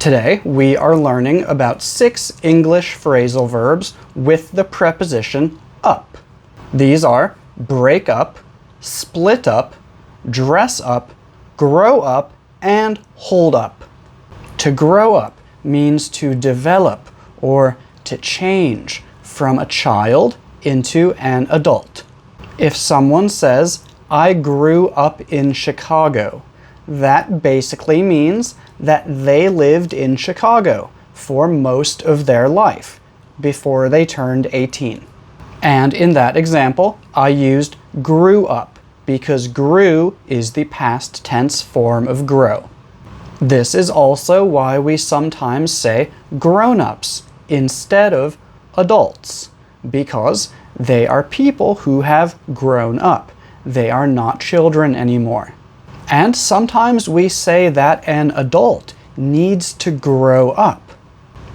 Today, we are learning about 6 English phrasal verbs with the preposition up. These are break up, split up, dress up, grow up, and hold up. To grow up means to develop or to change from a child into an adult. If someone says, "I grew up in Chicago," that basically means that they lived in Chicago for most of their life before they turned 18. And in that example, I used grew up because grew is the past tense form of grow. This is also why we sometimes say grown-ups instead of adults, because they are people who have grown up. They are not children anymore. And sometimes we say that an adult needs to grow up.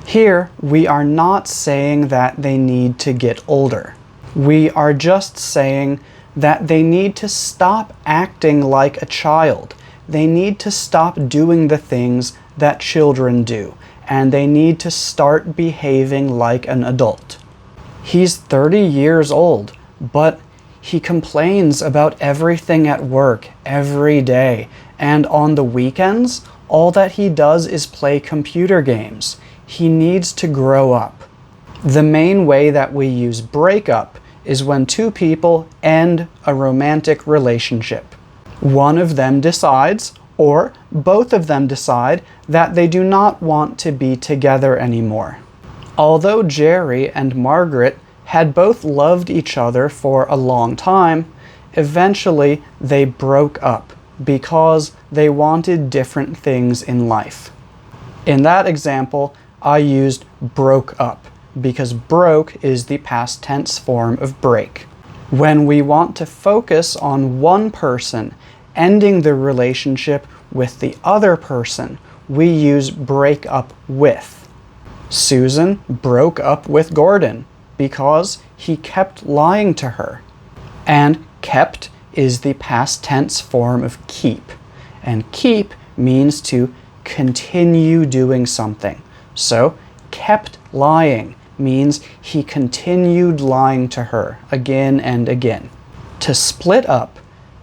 Here, we are not saying that they need to get older. We are just saying that they need to stop acting like a child. They need to stop doing the things that children do, and they need to start behaving like an adult. He's 30 years old, but he complains about everything at work every day, and on the weekends, all that he does is play computer games. He needs to grow up. The main way that we use break up is when two people end a romantic relationship. One of them decides, or both of them decide, that they do not want to be together anymore. Although Jerry and Margaret had both loved each other for a long time, eventually they broke up because they wanted different things in life. In that example, I used broke up because broke is the past tense form of break. When we want to focus on one person ending the relationship with the other person, we use break up with. Susan broke up with Gordon because he kept lying to her. And kept is the past tense form of keep. And keep means to continue doing something. So, kept lying means he continued lying to her again and again. To split up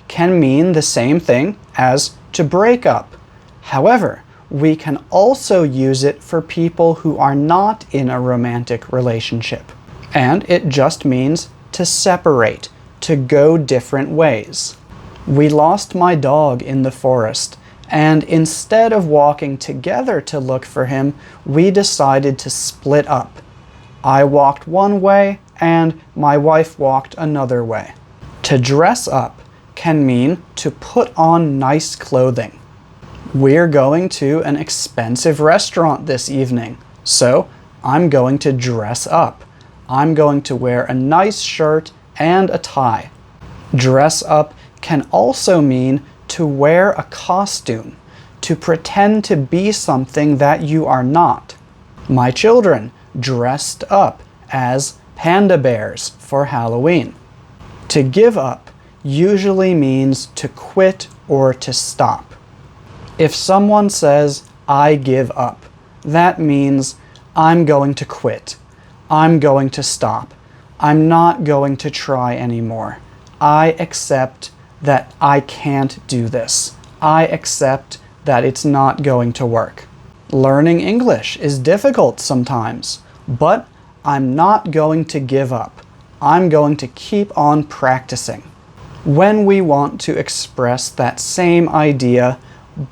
can mean the same thing as to break up. However, we can also use it for people who are not in a romantic relationship. And it just means to separate, to go different ways. We lost my dog in the forest, and instead of walking together to look for him, we decided to split up. I walked one way, and my wife walked another way. To dress up can mean to put on nice clothing. We're going to an expensive restaurant this evening, so I'm going to dress up. I'm going to wear a nice shirt and a tie. Dress up can also mean to wear a costume, to pretend to be something that you are not. My children dressed up as panda bears for Halloween. To give up usually means to quit or to stop. If someone says, "I give up," that means I'm going to quit. I'm going to stop. I'm not going to try anymore. I accept that I can't do this. I accept that it's not going to work. Learning English is difficult sometimes, but I'm not going to give up. I'm going to keep on practicing. When we want to express that same idea,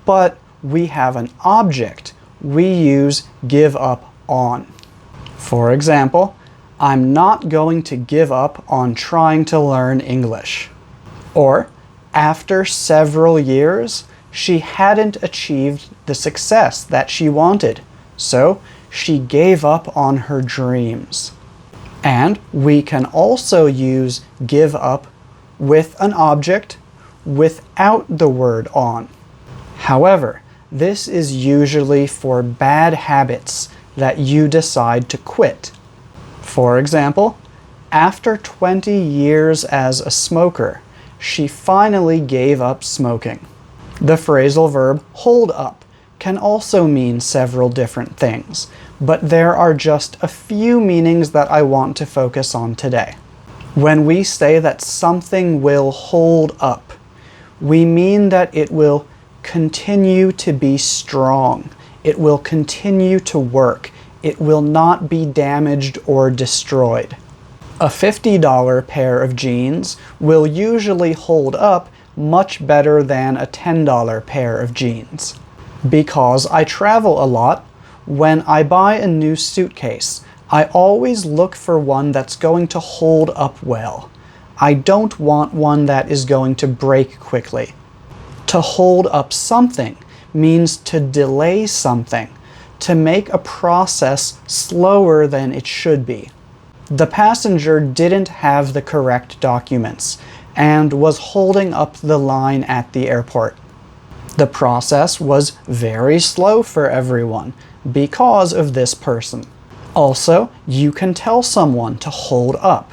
but we have an object, we use give up on. For example, I'm not going to give up on trying to learn English. Or, after several years, she hadn't achieved the success that she wanted, so she gave up on her dreams. And we can also use give up with an object without the word on. However, this is usually for bad habits that you decide to quit. For example, after 20 years as a smoker, she finally gave up smoking. The phrasal verb hold up can also mean several different things, but there are just a few meanings that I want to focus on today. When we say that something will hold up, we mean that it will continue to be strong. It will continue to work. It will not be damaged or destroyed. A $50 pair of jeans will usually hold up much better than a $10 pair of jeans. Because I travel a lot, when I buy a new suitcase, I always look for one that's going to hold up well. I don't want one that is going to break quickly. To hold up something means to delay something, to make a process slower than it should be. The passenger didn't have the correct documents and was holding up the line at the airport. The process was very slow for everyone because of this person. Also, you can tell someone to hold up.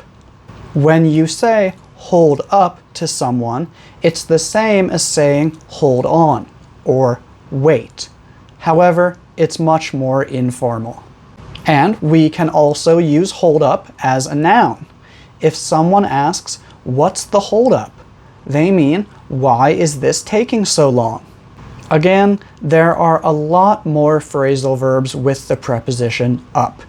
When you say hold up to someone, it's the same as saying hold on or wait. However, it's much more informal. And we can also use hold up as a noun. If someone asks, "What's the hold up?" they mean, "Why is this taking so long?" Again, there are a lot more phrasal verbs with the preposition up.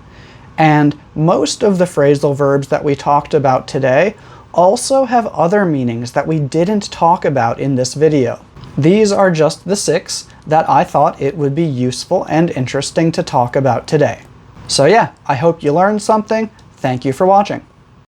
And most of the phrasal verbs that we talked about today also have other meanings that we didn't talk about in this video. These are just the 6 that I thought it would be useful and interesting to talk about today. So yeah, I hope you learned something. Thank you for watching.